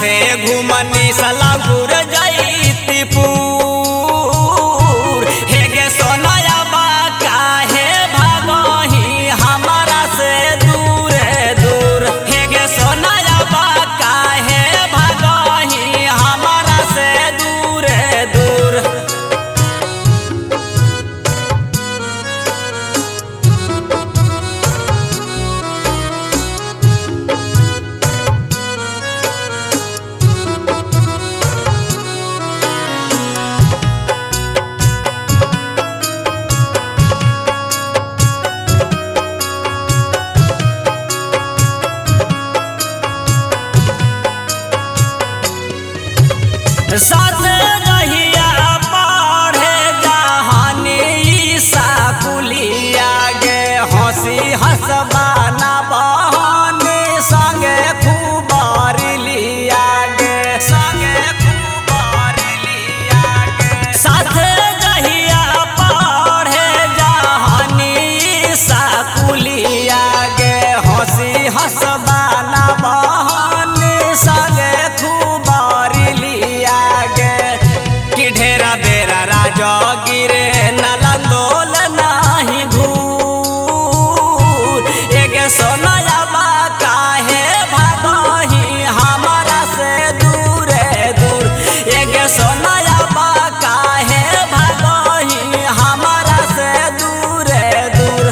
साथे घूमनी सलापुर जैतीपुर हे गे सोनाया बा काहे भागही हमारा से दूर दूर हे गे सोनाया बा काहे भागही हमारा से दूर दूर। साथ रहिया पढ़े जहानी साकुलिया गे हंसी हंसबाना बहनी संगे खूबार लिया गे संगे खूबार लिया गे साथ रहिया पढ़े जहानी साकुलिया गे हंसी हंसबाना बहनी संगे खूबार लिया कि ढेरा बेरा राजा गिरे नलंदोल नाही घूर एगे सोनाया बा काहे भागही हमारा से दूर दूर एगे सोनाया बा काहे भागही हमारा से दूर दूर।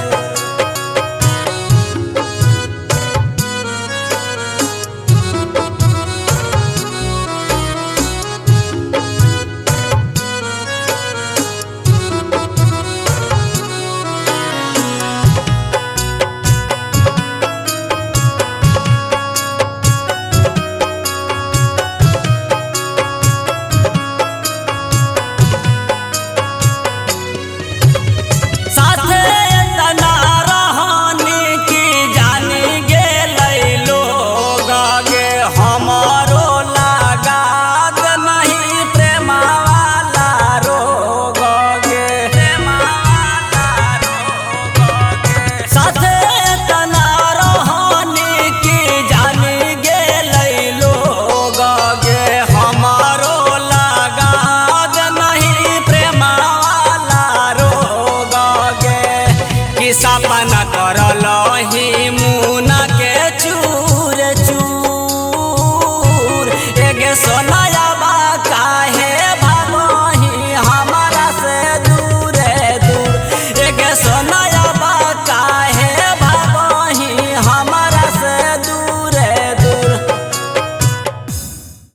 सपना करल ही